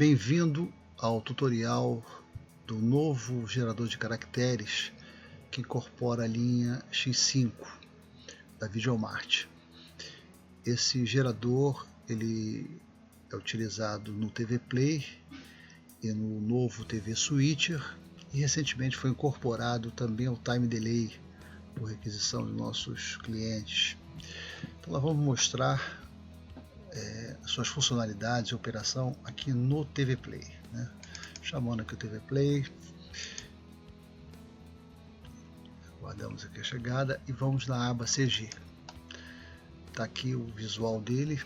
Bem-vindo ao tutorial do novo gerador de caracteres que incorpora a linha X5 da Videomart. Esse gerador ele é utilizado no TV Play e no novo TV Switcher e recentemente foi incorporado também ao Time Delay por requisição de nossos clientes. Então nós vamos mostrar suas funcionalidades e operação aqui no TV Play, né? Chamando aqui o TV Play, guardamos aqui a chegada e vamos na aba CG. Tá aqui o visual dele.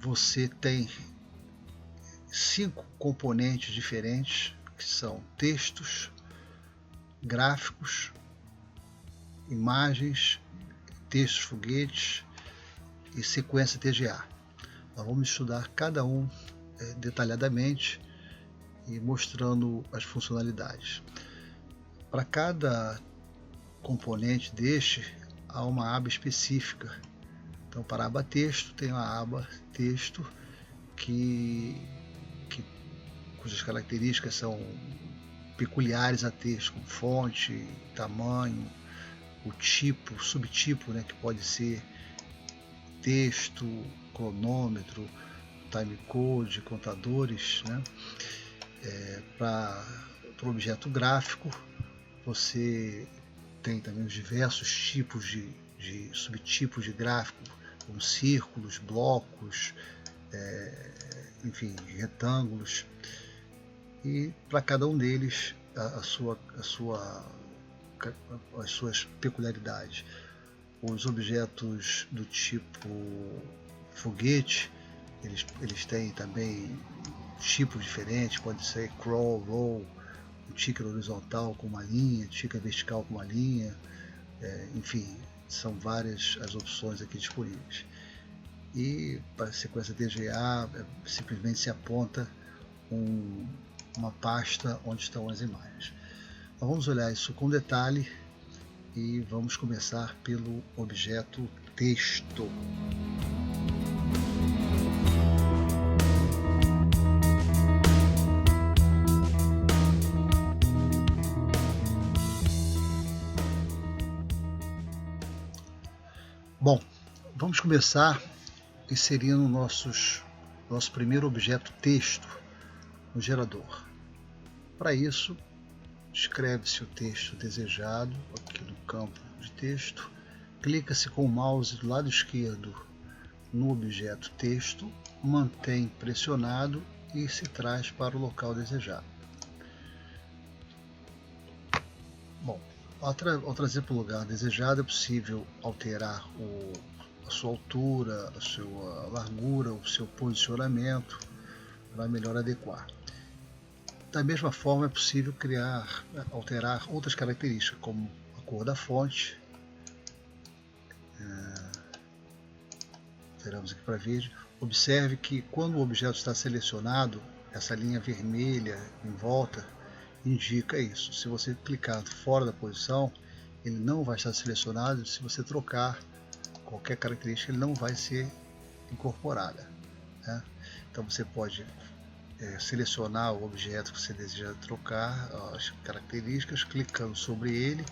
Você tem 5 componentes diferentes que são textos, gráficos, imagens, textos foguetes e sequência TGA. Nós vamos estudar cada um detalhadamente e mostrando as funcionalidades. Para cada componente deste há uma aba específica. Então, para a aba texto tem a aba texto cujas características são peculiares a texto, como fonte, tamanho, o tipo, subtipo, né, que pode ser texto, cronômetro, timecode, contadores, né? Para o objeto gráfico, você tem também os diversos tipos de subtipos de gráfico, como círculos, blocos, enfim, retângulos, e para cada um deles as suas peculiaridades. Os objetos do tipo foguete, eles têm também tipos diferentes, pode ser crawl, roll, um ticker horizontal com uma linha, ticker vertical com uma linha, enfim, são várias as opções aqui disponíveis. E para a sequência TGA, simplesmente se aponta uma pasta onde estão as imagens. Então, vamos olhar isso com detalhe e vamos começar pelo objeto texto. Bom, vamos começar inserindo nosso primeiro objeto texto no gerador. Para isso, escreve-se o texto desejado aqui no campo de texto, clica-se com o mouse do lado esquerdo no objeto texto, mantém pressionado e se traz para o local desejado. Bom, ao trazer para o lugar desejado é possível alterar a sua altura, a sua largura, o seu posicionamento para melhor adequar. Da mesma forma é possível alterar outras características, como a cor da fonte. Alteramos aqui para vídeo. Observe que quando o objeto está selecionado, essa linha vermelha em volta indica isso. Se você clicar fora da posição, ele não vai estar selecionado. Se você trocar qualquer característica, ele não vai ser incorporada, né? Então você pode selecionar o objeto que você deseja trocar as características clicando sobre ele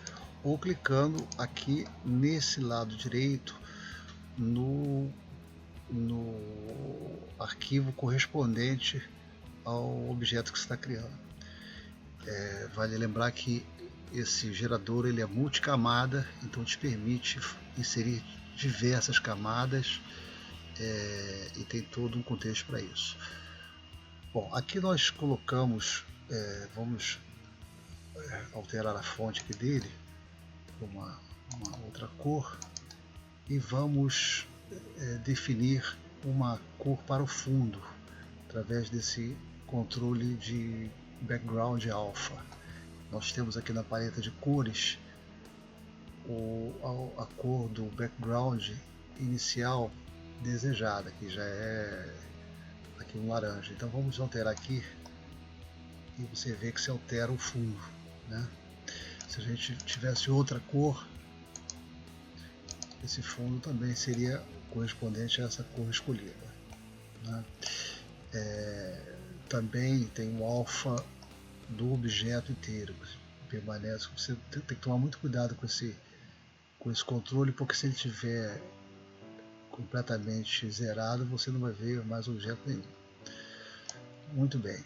ou clicando aqui nesse lado direito no arquivo correspondente ao objeto que você está criando. Vale lembrar que esse gerador ele é multicamada, então te permite inserir diversas camadas e tem todo um contexto para isso. Bom, aqui nós colocamos, vamos alterar a fonte aqui dele para uma outra cor e vamos definir uma cor para o fundo através desse controle de background alpha. Nós temos aqui na paleta de cores a cor do background inicial desejada, que já é aqui um laranja. Então vamos alterar aqui e você vê que se altera o fundo, né? Se a gente tivesse outra cor, esse fundo também seria correspondente a essa cor escolhida. né? Também tem o alfa do objeto inteiro, permanece. Você tem que tomar muito cuidado com esse controle, porque se ele estiver completamente zerado, você não vai ver mais objeto nenhum. Muito bem.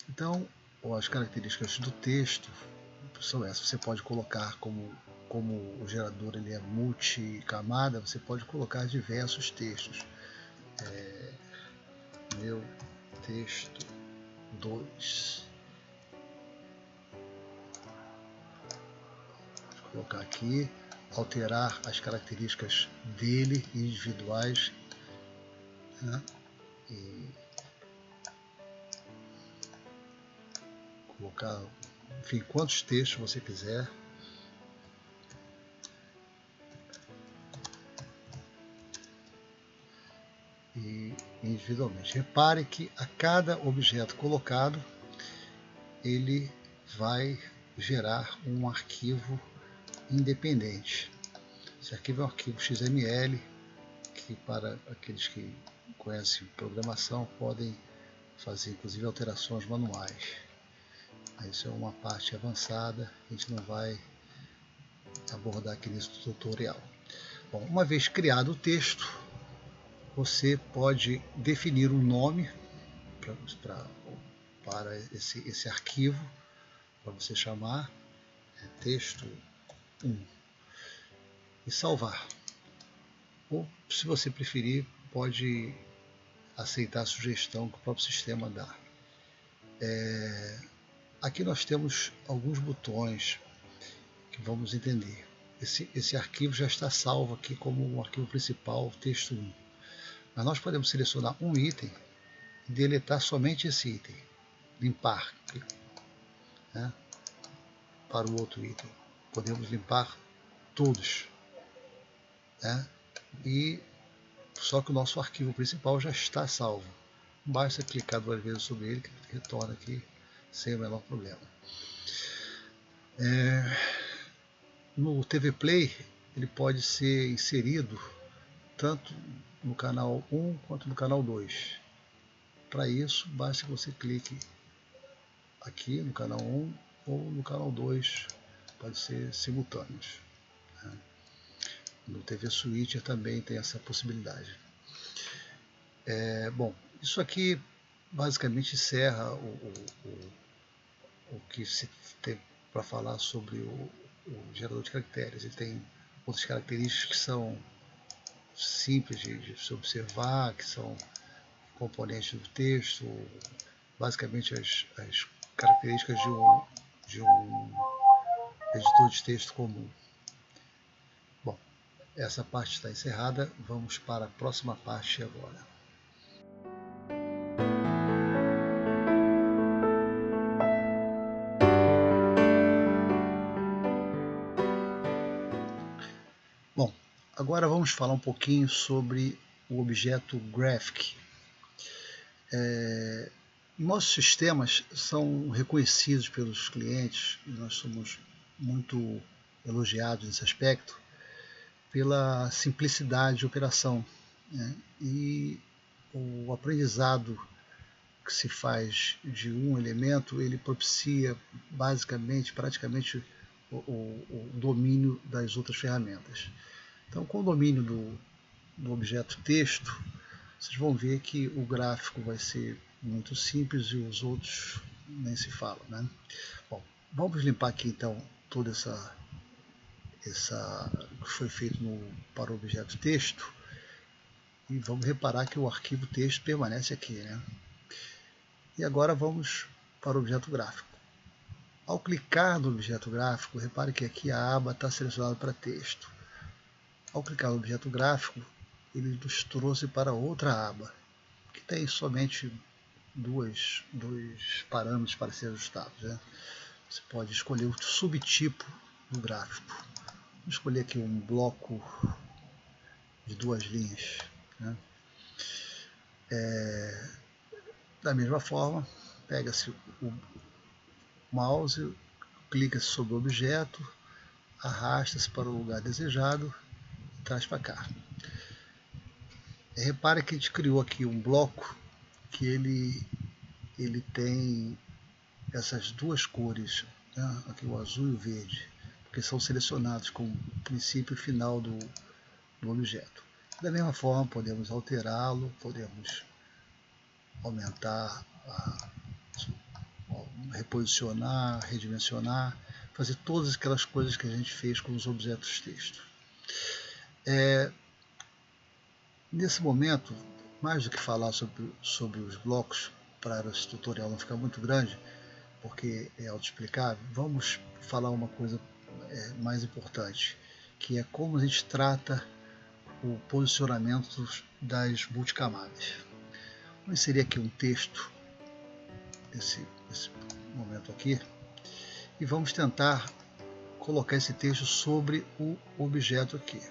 Então, as características do texto são essas. Você pode colocar como o gerador ele é multicamada, você pode colocar diversos textos. Meu texto 2. Vou colocar aqui, alterar as características dele individuais, né? E colocar, enfim, quantos textos você quiser. E individualmente. Repare que a cada objeto colocado, ele vai gerar um arquivo independente. Esse arquivo é um arquivo XML, que para aqueles que conhecem programação podem fazer inclusive alterações manuais. Isso é uma parte avançada, a gente não vai abordar aqui nesse tutorial. Bom, uma vez criado o texto, você pode definir um nome para esse arquivo, para você chamar texto 1 e salvar. Ou, se você preferir, pode aceitar a sugestão que o próprio sistema dá. Aqui nós temos alguns botões que vamos entender. Esse arquivo já está salvo aqui como um arquivo principal, texto 1. Mas nós podemos selecionar um item e deletar somente esse item. Limpar, né, para o outro item. Podemos limpar todos, né, e só que o nosso arquivo principal já está salvo. Basta clicar 2 vezes sobre ele que retorna aqui sem o menor problema. No TV Play ele pode ser inserido tanto no canal 1 quanto no canal 2. Para isso, basta que você clique aqui no canal 1 ou no canal 2, pode ser simultâneos. No TV Switcher também tem essa possibilidade. Bom, isso aqui basicamente encerra o que se tem para falar sobre o gerador de caracteres. Ele tem outras características que são simples de se observar, que são componentes do texto, basicamente as características de um editor de texto comum. Bom, essa parte está encerrada, vamos para a próxima parte agora. Bom, agora vamos falar um pouquinho sobre o objeto Graphic. Nossos sistemas são reconhecidos pelos clientes, e nós somos muito elogiados nesse aspecto, pela simplicidade de operação, né? E o aprendizado que se faz de um elemento, ele propicia praticamente o domínio das outras ferramentas. Então, com o domínio do objeto texto, vocês vão ver que o gráfico vai ser muito simples e os outros nem se fala, né? Bom, vamos limpar aqui então toda essa que foi feito para o objeto texto e vamos reparar que o arquivo texto permanece aqui, né? E agora vamos para o objeto gráfico. Ao clicar no objeto gráfico, repare que aqui a aba está selecionada para texto. Ao clicar no objeto gráfico, ele nos trouxe para outra aba, que tem somente dois parâmetros para serem ajustados, né? Você pode escolher o subtipo do gráfico. Vou escolher aqui um bloco de 2 linhas, né? Da mesma forma, pega-se o mouse, clica sobre o objeto, arrasta-se para o lugar desejado e traz para cá. Repare que a gente criou aqui um bloco que ele tem essas duas cores, né? Aqui o azul e o verde, porque são selecionados com o princípio e final do objeto. Da mesma forma, podemos alterá-lo, podemos aumentar, reposicionar, redimensionar, fazer todas aquelas coisas que a gente fez com os objetos texto. Nesse momento, mais do que falar sobre os blocos, para esse tutorial não ficar muito grande, porque é autoexplicável, vamos falar uma coisa mais importante, que é como a gente trata o posicionamento das multicamadas. Vou inserir aqui um texto nesse momento aqui e vamos tentar colocar esse texto sobre o objeto aqui.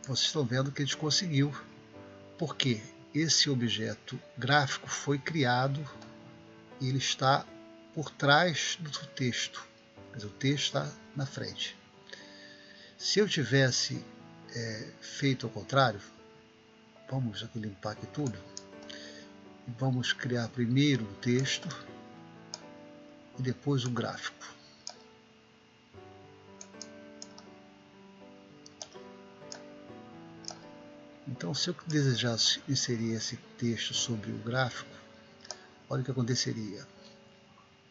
Vocês estão vendo que a gente conseguiu, porque esse objeto gráfico foi criado e ele está por trás do texto. Quer dizer, o texto está na frente. Se eu tivesse feito ao contrário, vamos aqui limpar aqui tudo. E vamos criar primeiro o texto e depois o gráfico. Então, se eu desejasse inserir esse texto sobre o gráfico, olha o que aconteceria.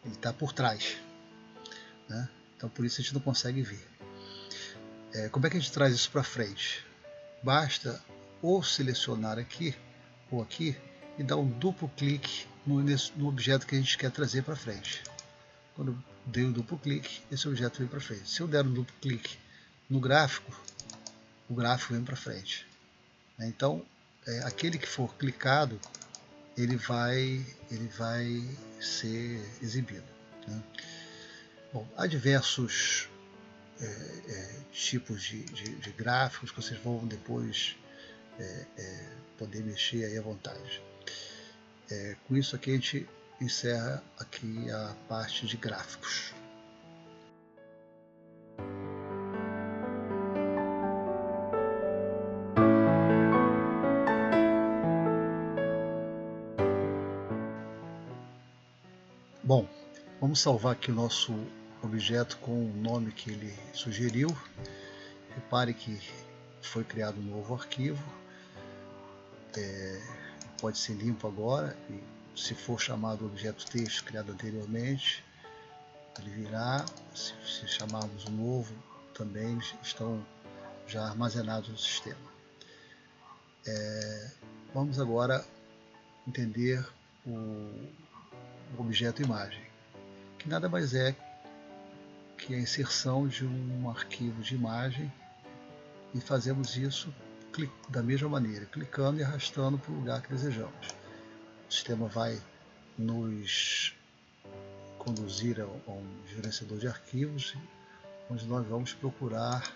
Ele está por trás, né? Então, por isso a gente não consegue ver. Como é que a gente traz isso para frente? Basta ou selecionar aqui ou aqui e dar um duplo clique no objeto que a gente quer trazer para frente. Quando eu dei um duplo clique, esse objeto vem para frente. Se eu der um duplo clique no gráfico, o gráfico vem para frente. Então, aquele que for clicado, ele vai ser exibido, né? Bom, há diversos tipos de gráficos que vocês vão depois poder mexer aí à vontade. Com isso aqui a gente encerra aqui a parte de gráficos. Bom, vamos salvar aqui o nosso objeto com o nome que ele sugeriu. Repare que foi criado um novo arquivo. Pode ser limpo agora, e se for chamado objeto texto criado anteriormente, ele virá. Se chamarmos um novo, também estão já armazenados no sistema. Vamos agora entender o objeto imagem, que nada mais é que a inserção de um arquivo de imagem, e fazemos isso da mesma maneira, clicando e arrastando para o lugar que desejamos. O sistema vai nos conduzir a um gerenciador de arquivos, onde nós vamos procurar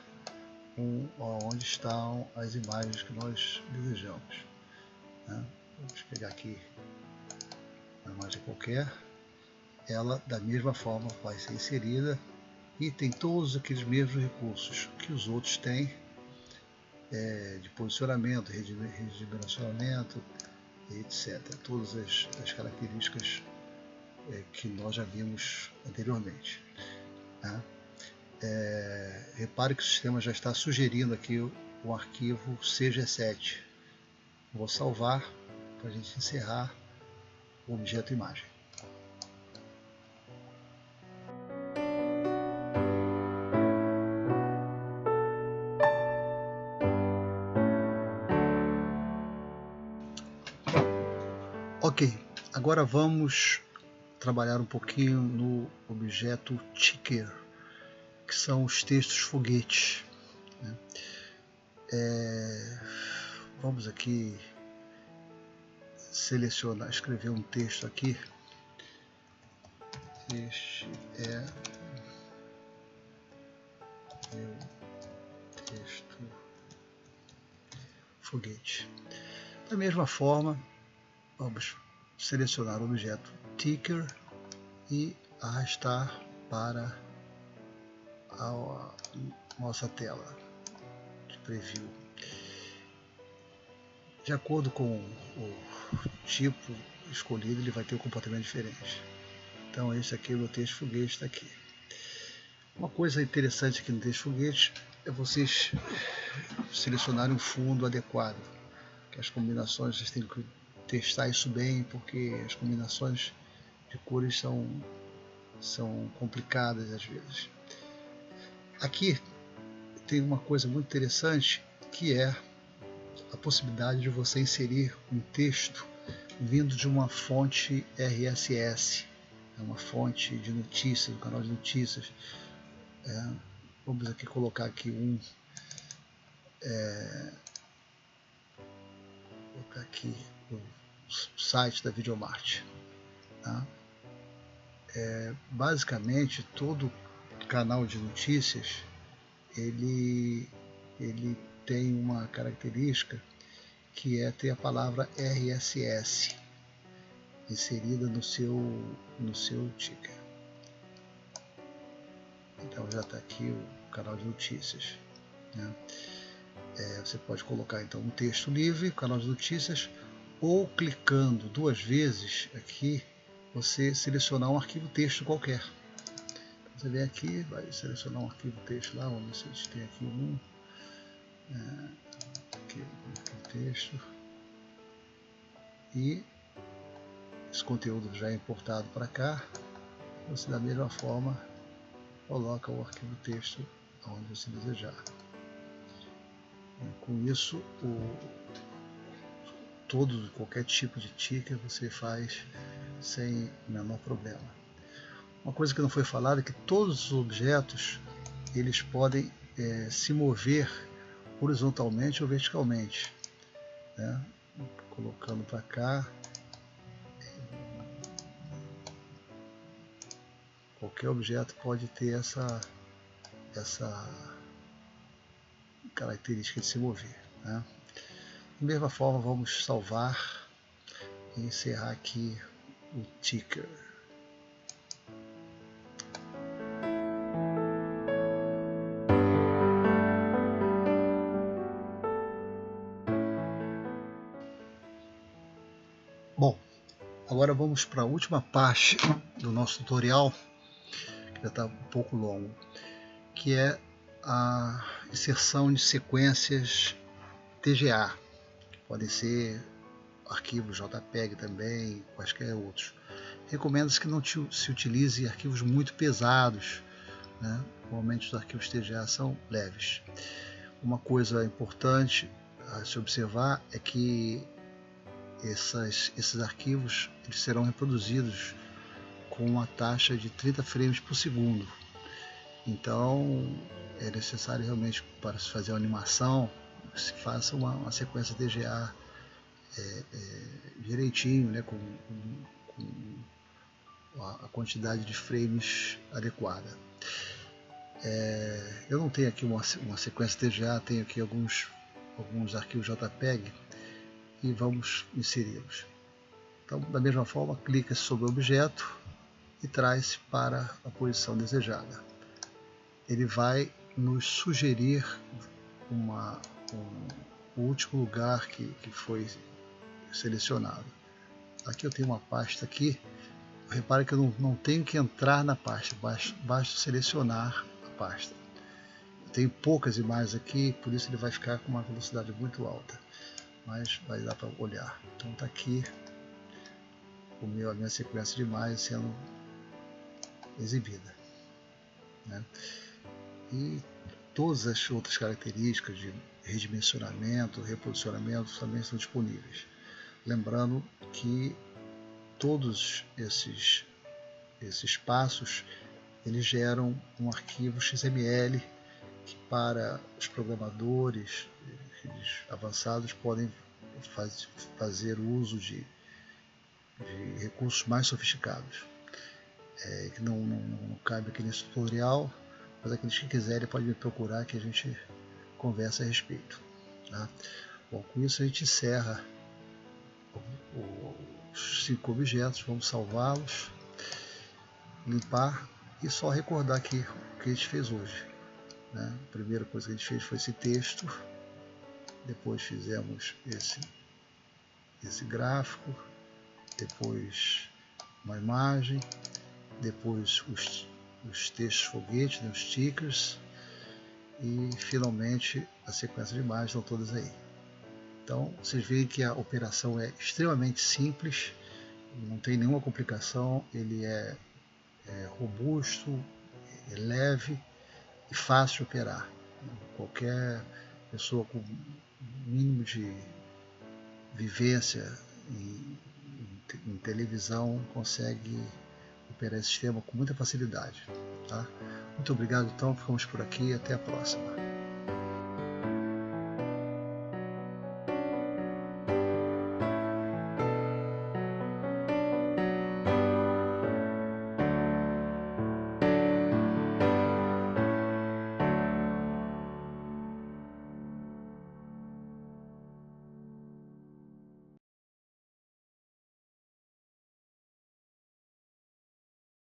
onde estão as imagens que nós desejamos, né? Vamos pegar aqui uma imagem qualquer, ela da mesma forma vai ser inserida e tem todos aqueles mesmos recursos que os outros têm, de posicionamento, redimensionamento, etc. Todas as características que nós já vimos anteriormente, né? Repare que o sistema já está sugerindo aqui o arquivo CG7. Vou salvar para a gente encerrar o objeto imagem. Ok, agora vamos trabalhar um pouquinho no objeto ticker, que são os textos foguetes, né? Vamos aqui selecionar, escrever um texto aqui. Este é meu texto foguete. Da mesma forma, vamos selecionar o objeto ticker e arrastar para a nossa tela de preview. de acordo com o tipo escolhido, ele vai ter um comportamento diferente. Então esse aqui é o meu texto foguete, está aqui. Uma coisa interessante aqui no texto foguete é vocês selecionarem um fundo adequado. Que as combinações, vocês têm que testar isso bem, porque as combinações de cores são complicadas às vezes. Aqui tem uma coisa muito interessante, que é a possibilidade de você inserir um texto vindo de uma fonte RSS, uma fonte de notícias, do canal de notícias. Vamos aqui colocar aqui colocar aqui o site da Videomart. Tá? Basicamente, todo canal de notícias ele tem uma característica que é ter a palavra RSS inserida no seu ticker. Então já está aqui o canal de notícias. Né? Você pode colocar então um texto livre, canal de notícias, ou clicando 2 vezes aqui, você selecionar um arquivo texto qualquer. Então, você vem aqui, vai selecionar um arquivo texto lá, vamos ver se a gente tem aqui aqui texto, e esse conteúdo já é importado para cá. Você da mesma forma coloca o arquivo texto onde você desejar. E com isso, qualquer tipo de ticker você faz sem o menor problema. Uma coisa que não foi falada é que todos os objetos eles podem se mover horizontalmente ou verticalmente, né? Colocando para cá, qualquer objeto pode ter essa característica de se mover, né? Da mesma forma, vamos salvar e encerrar aqui o ticker. Bom, agora vamos para a última parte do nosso tutorial, que já está um pouco longo, que é a inserção de sequências TGA, que podem ser arquivos JPEG também, quaisquer outros. Recomenda-se que não se utilize arquivos muito pesados, né? Normalmente os arquivos TGA são leves. Uma coisa importante a se observar é que esses arquivos eles serão reproduzidos com uma taxa de 30 frames por segundo. Então é necessário realmente, para se fazer uma animação, se faça uma sequência TGA direitinho, né, com a quantidade de frames adequada. Eu não tenho aqui uma sequência TGA, tenho aqui alguns arquivos JPEG e vamos inseri-los. Então, da mesma forma, clica sobre o objeto e traz para a posição desejada. Ele vai nos sugerir o último lugar que foi selecionado. Aqui eu tenho uma pasta aqui. Repare que eu não tenho que entrar na pasta, basta selecionar a pasta. Eu tenho poucas imagens aqui, por isso ele vai ficar com uma velocidade muito alta, mas vai dar para olhar. Então está aqui a minha sequência de imagens sendo exibida, né? E todas as outras características de redimensionamento, reposicionamento também são disponíveis. Lembrando que todos esses passos eles geram um arquivo XML que, para os programadores avançados, podem fazer uso de recursos mais sofisticados, que não cabe aqui nesse tutorial, mas aqueles que quiserem podem me procurar que a gente conversa a respeito, tá? Bom, com isso a gente encerra os 5 objetos, vamos salvá-los, limpar e só recordar aqui o que a gente fez hoje, né? A primeira coisa que a gente fez foi esse texto, depois fizemos esse esse gráfico, depois uma imagem, depois os textos foguete, né, os stickers, e finalmente a sequência de imagens estão todas aí. Então vocês veem que a operação é extremamente simples, não tem nenhuma complicação, ele é robusto, é leve e fácil de operar. Qualquer pessoa com mínimo de vivência em televisão consegue operar esse sistema com muita facilidade. Tá? Muito obrigado, então, ficamos por aqui e até a próxima.